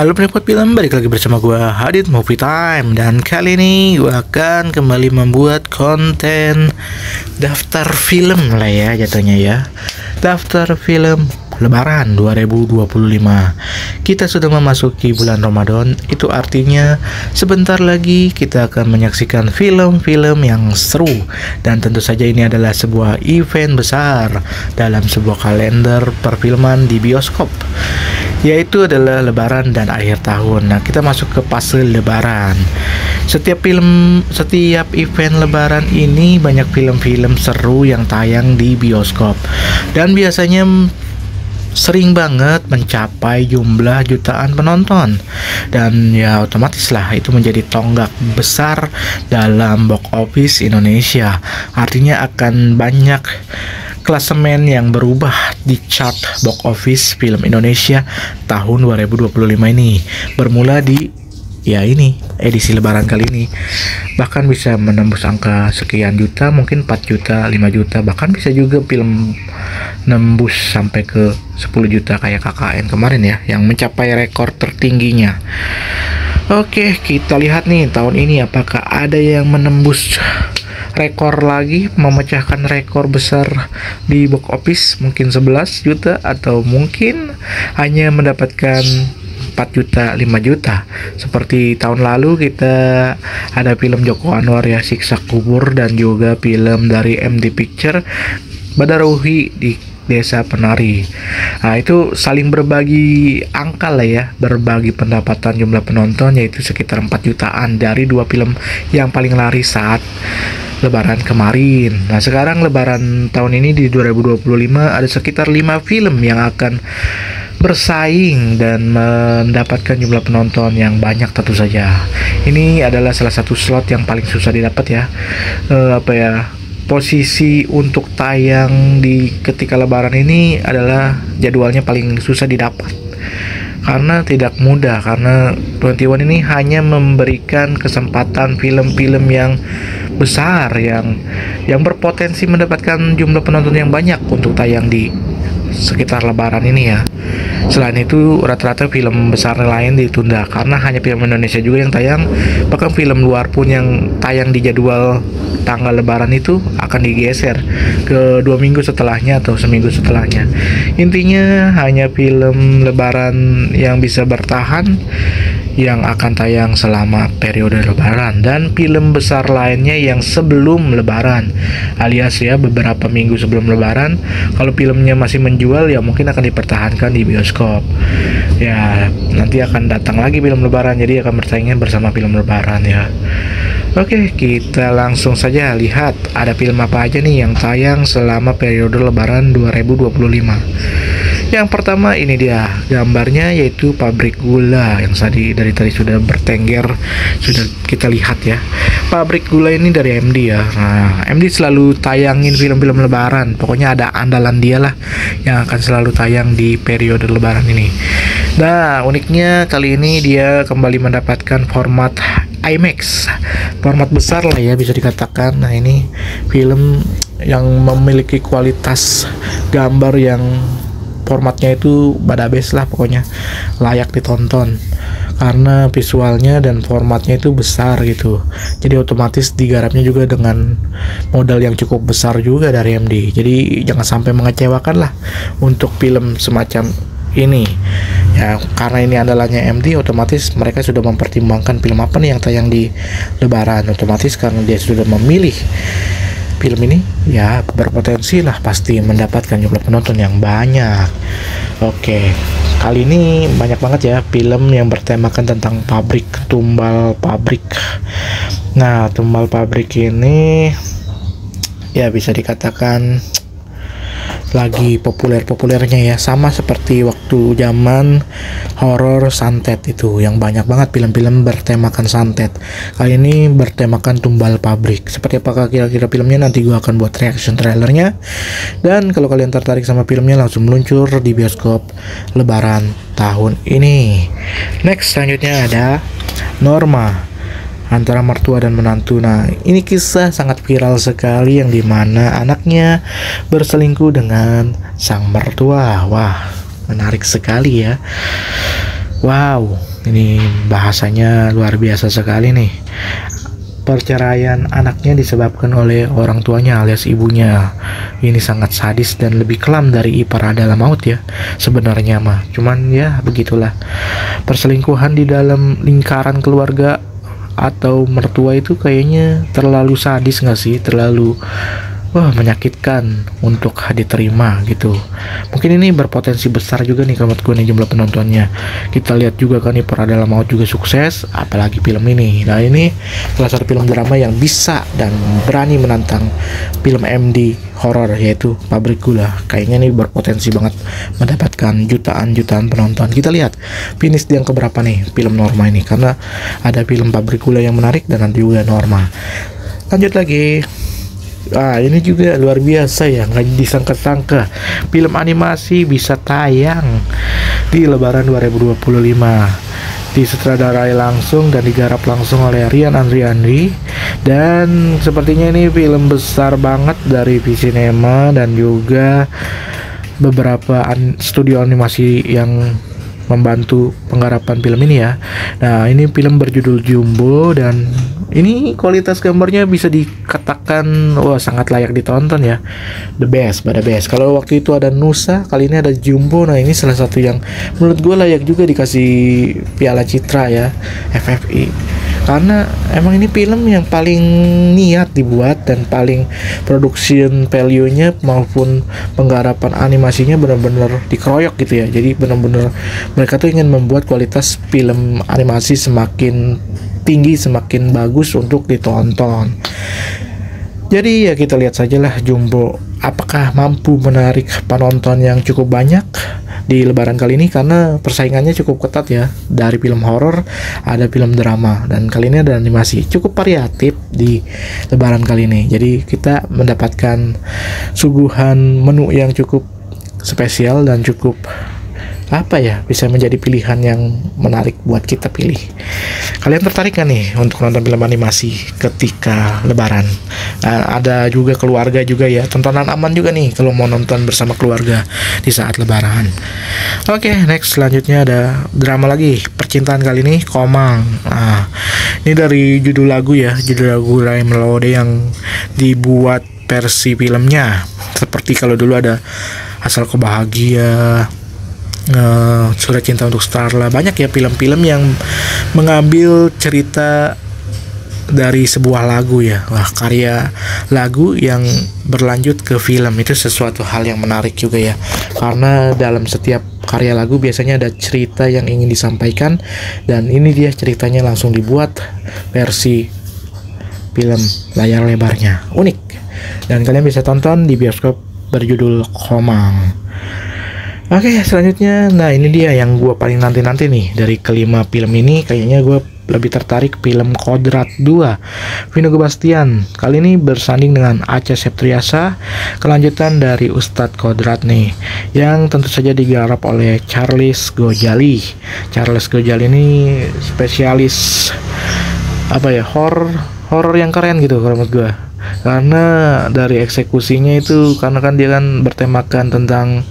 Halo penikmat film, balik lagi bersama gue Hadid Movie Time. Dan kali ini gue akan kembali membuat konten daftar film lah ya jatuhnya ya. Daftar film Lebaran 2025. Kita sudah memasuki bulan Ramadan. Itu artinya sebentar lagi kita akan menyaksikan film-film yang seru. Dan tentu saja ini adalah sebuah event besar dalam sebuah kalender perfilman di bioskop, yaitu adalah Lebaran dan akhir tahun. Nah, kita masuk ke fase Lebaran. Setiap event Lebaran ini banyak film-film seru yang tayang di bioskop, dan biasanya sering banget mencapai jumlah jutaan penonton. Dan ya otomatis lah itu menjadi tonggak besar dalam box office Indonesia. Artinya akan banyak klasemen yang berubah di chart box office film Indonesia tahun 2025 ini. Bermula di edisi Lebaran kali ini bahkan bisa menembus angka sekian juta, mungkin 4 juta, 5 juta, bahkan bisa juga film nembus sampai ke 10 juta kayak KKN kemarin ya, yang mencapai rekor tertingginya. Oke, kita lihat nih tahun ini apakah ada yang menembus rekor lagi, memecahkan rekor besar di box office, mungkin 11 juta atau mungkin hanya mendapatkan 4 juta, 5 juta. Seperti tahun lalu kita ada film Joko Anwar ya, Siksa Kubur, dan juga film dari MD Picture, Badaruhi di Desa Penari. Nah, itu saling berbagi angka lah ya, berbagi pendapatan jumlah penonton, yaitu sekitar 4 jutaan dari dua film yang paling laris saat Lebaran kemarin. Nah, sekarang Lebaran tahun ini di 2025 ada sekitar 5 film yang akan bersaing dan mendapatkan jumlah penonton yang banyak tentu saja. Ini adalah salah satu slot yang paling susah didapat ya. Posisi untuk tayang di ketika Lebaran ini adalah jadwalnya paling susah didapat. Karena tidak mudah, karena 21 ini hanya memberikan kesempatan film-film yang besar yang berpotensi mendapatkan jumlah penonton yang banyak untuk tayang di sekitar Lebaran ini ya. Selain itu rata-rata film besar lain ditunda karena hanya film Indonesia juga yang tayang. Bahkan film luar pun yang tayang di jadwal tanggal Lebaran itu akan digeser ke 2 minggu setelahnya atau seminggu setelahnya. Intinya hanya film Lebaran yang bisa bertahan yang akan tayang selama periode Lebaran, dan film besar lainnya yang sebelum Lebaran, alias ya beberapa minggu sebelum Lebaran. Kalau filmnya masih menjual ya mungkin akan dipertahankan di bioskop. Ya nanti akan datang lagi film Lebaran, jadi akan bersaingnya bersama film Lebaran ya. Oke, kita langsung saja lihat ada film apa aja nih yang tayang selama periode Lebaran 2025. Yang pertama ini dia gambarnya, yaitu Pabrik Gula yang dari tadi sudah bertengger, sudah kita lihat ya. Pabrik Gula ini dari MD ya. Nah, MD selalu tayangin film-film Lebaran. Pokoknya ada andalan dia lah yang akan selalu tayang di periode Lebaran ini. Nah, uniknya kali ini dia kembali mendapatkan format IMAX, format besar lah ya bisa dikatakan. Nah, ini film yang memiliki kualitas gambar yang formatnya itu badabes lah, pokoknya layak ditonton karena visualnya dan formatnya itu besar gitu. Jadi otomatis digarapnya juga dengan modal yang cukup besar juga dari MD. Jadi jangan sampai mengecewakan lah untuk film semacam ini ya, karena ini andalannya MD, otomatis mereka sudah mempertimbangkan film apa nih yang tayang di Lebaran. Otomatis karena dia sudah memilih film ini ya berpotensi lah pasti mendapatkan jumlah penonton yang banyak. Oke, kali ini banyak banget ya film yang bertemakan tentang pabrik, tumbal pabrik. Nah, tumbal pabrik ini ya bisa dikatakan lagi populernya ya, sama seperti waktu zaman horor santet itu yang banyak banget film-film bertemakan santet. Kali ini bertemakan tumbal pabrik. Seperti apakah kira-kira filmnya, nanti gua akan buat reaction trailernya. Dan kalau kalian tertarik sama filmnya, langsung meluncur di bioskop Lebaran tahun ini. Next, selanjutnya ada Norma, antara mertua dan menantu. Nah, ini kisah sangat viral sekali yang dimana anaknya berselingkuh dengan sang mertua. Wah, menarik sekali ya. Wow, Ini bahasanya luar biasa sekali nih. Perceraian anaknya disebabkan oleh orang tuanya alias ibunya. Ini sangat sadis dan lebih kelam dari ipar adalah maut ya sebenarnya mah. Cuman ya begitulah. Perselingkuhan di dalam lingkaran keluarga atau mertua itu kayaknya terlalu sadis nggak sih? Terlalu menyakitkan untuk diterima gitu. Mungkin ini berpotensi besar juga nih kalau menurut gue nih jumlah penontonnya. Kita lihat juga kan nih Adalah Maut juga sukses, apalagi film ini. Nah ini salah satu film drama yang bisa dan berani menantang film MD horor yaitu Pabrik Gula. Kayaknya ini berpotensi banget mendapatkan jutaan penonton. Kita lihat finish yang keberapa nih film Norma ini, karena ada film Pabrik Gula yang menarik dan nanti juga Norma. Lanjut lagi. Ini juga luar biasa ya, nggak disangka-sangka film animasi bisa tayang di Lebaran 2025. Disutradarai langsung dan digarap langsung oleh Rian Andriani, dan sepertinya ini film besar banget dari Visinema dan juga beberapa studio animasi yang membantu penggarapan film ini ya. Nah ini film berjudul Jumbo dan ini kualitas gambarnya bisa dikatakan sangat layak ditonton ya. The best. Kalau waktu itu ada Nusa, kali ini ada Jumbo. Nah ini salah satu yang menurut gue layak juga dikasih Piala Citra ya, FFI. Karena emang ini film yang paling niat dibuat dan paling production value-nya maupun penggarapan animasinya benar-benar dikeroyok gitu ya. Jadi benar-benar mereka tuh ingin membuat kualitas film animasi semakin tinggi, semakin bagus untuk ditonton. Jadi ya kita lihat sajalah Jumbo apakah mampu menarik penonton yang cukup banyak di Lebaran kali ini, karena persaingannya cukup ketat ya. Dari film horor ada film drama dan kali ini ada animasi, cukup variatif di Lebaran kali ini. Jadi kita mendapatkan suguhan menu yang cukup spesial dan cukup bisa menjadi pilihan yang menarik buat kita pilih. Kalian tertarik kan nih untuk nonton film animasi ketika Lebaran? Ada juga keluarga juga ya, tontonan aman juga nih kalau mau nonton bersama keluarga di saat Lebaran. Oke, next selanjutnya ada drama lagi, percintaan kali ini Komang. Ini dari judul lagu Ray Melode yang dibuat versi filmnya. Seperti kalau dulu ada Asal Kau Bahagia, Surat Cinta untuk Starla, banyak ya film-film yang mengambil cerita dari sebuah lagu ya. Karya lagu yang berlanjut ke film itu sesuatu hal yang menarik juga ya, karena dalam setiap karya lagu biasanya ada cerita yang ingin disampaikan, dan ini dia ceritanya langsung dibuat versi film layar lebarnya. Unik, dan kalian bisa tonton di bioskop berjudul Komang. Oke, selanjutnya, nah ini dia yang gue paling nanti-nanti nih dari kelima film ini. Kayaknya gue lebih tertarik film Kodrat 2 Vino Gebastian. Kali ini bersanding dengan Acha Septriasa, kelanjutan dari Ustadz Kodrat nih, yang tentu saja digarap oleh Charles Gojali. Charles Gojali ini spesialis horor yang keren gitu kalau menurut gue. Karena dari eksekusinya itu, karena kan dia kan bertemakan tentang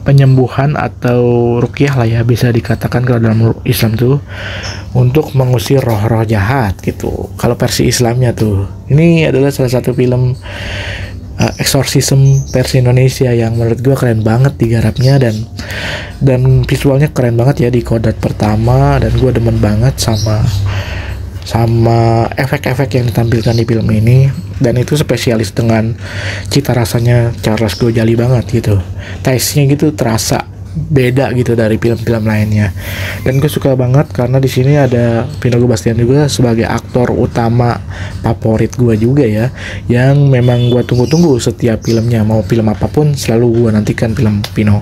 penyembuhan atau ruqyah lah ya, bisa dikatakan kalau dalam Islam tuh, untuk mengusir roh-roh jahat gitu. Kalau versi Islamnya tuh, ini adalah salah satu film exorcism versi Indonesia yang menurut gue keren banget digarapnya, dan visualnya keren banget ya di Kodrat pertama, dan gue demen banget sama efek-efek yang ditampilkan di film ini, dan itu spesialis dengan cita rasanya Charles Gojali banget gitu. Taste-nya gitu terasa beda gitu dari film-film lainnya, dan gue suka banget karena di sini ada Vino Gebastian juga sebagai aktor utama favorit gue juga ya, yang memang gue tunggu-tunggu setiap filmnya, mau film apapun selalu gue nantikan film Vino.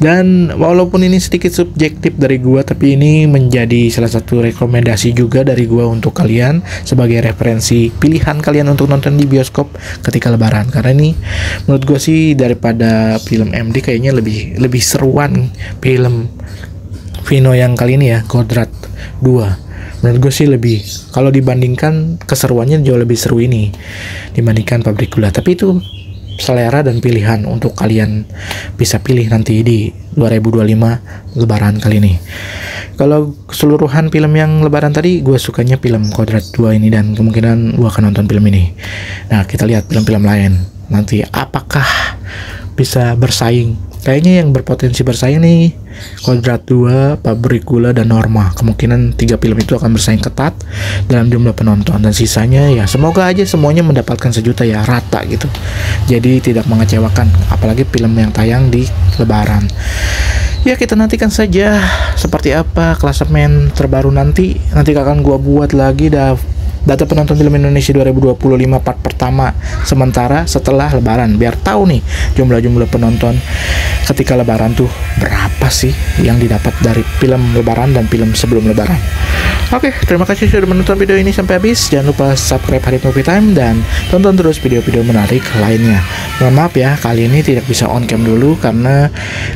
Dan walaupun ini sedikit subjektif dari gue, tapi ini menjadi salah satu rekomendasi juga dari gue untuk kalian sebagai referensi pilihan kalian untuk nonton di bioskop ketika Lebaran. Karena ini menurut gue sih daripada film MD kayaknya lebih seruan film Vino yang kali ini ya, Kodrat 2. Menurut gue sih lebih, kalau dibandingkan keseruannya jauh lebih seru ini dibandingkan Pabrik Gula. Tapi itu selera dan pilihan untuk kalian bisa pilih nanti di 2025 Lebaran kali ini. Kalau keseluruhan film yang lebaran tadi, gue sukanya film Kodrat 2 ini, dan kemungkinan gue akan nonton film ini. Nah, kita lihat film-film lain nanti apakah bisa bersaing. Kayaknya yang berpotensi bersaing nih Kodrat 2, Pabrik Gula, dan Norma. Kemungkinan 3 film itu akan bersaing ketat dalam jumlah penonton, dan sisanya ya semoga aja semuanya mendapatkan sejuta ya, rata gitu. Jadi tidak mengecewakan, apalagi film yang tayang di lebaran. Ya, kita nantikan saja seperti apa klasemen terbaru nanti. Nanti akan gua buat lagi data penonton film Indonesia 2025 part pertama sementara setelah lebaran, biar tahu nih jumlah penonton ketika lebaran tuh berapa sih yang didapat dari film lebaran dan film sebelum lebaran. Oke, terima kasih sudah menonton video ini sampai habis. Jangan lupa subscribe Hadit Movie Time dan tonton terus video-video menarik lainnya. Mohon maaf ya, kali ini tidak bisa on cam dulu karena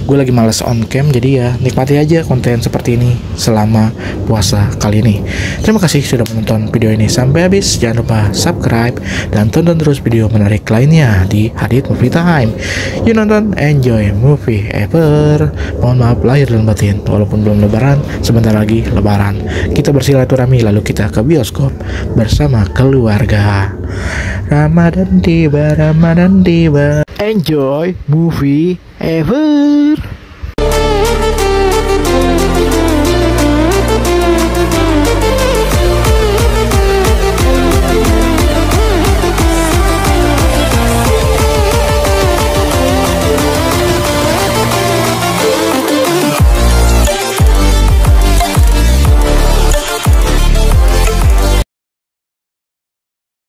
gue lagi males on cam. Jadi ya nikmati aja konten seperti ini selama puasa kali ini. Terima kasih sudah menonton video ini sampai habis. Jangan lupa subscribe dan tonton terus video menarik lainnya di Hadit Movie Time. You nonton, enjoy movie ever. Mohon maaf lahir dan batin, walaupun belum lebaran, sebentar lagi lebaran. Kita bersilaturahmi lalu kita ke bioskop bersama keluarga. Ramadan tiba, Ramadan tiba. Enjoy movie ever.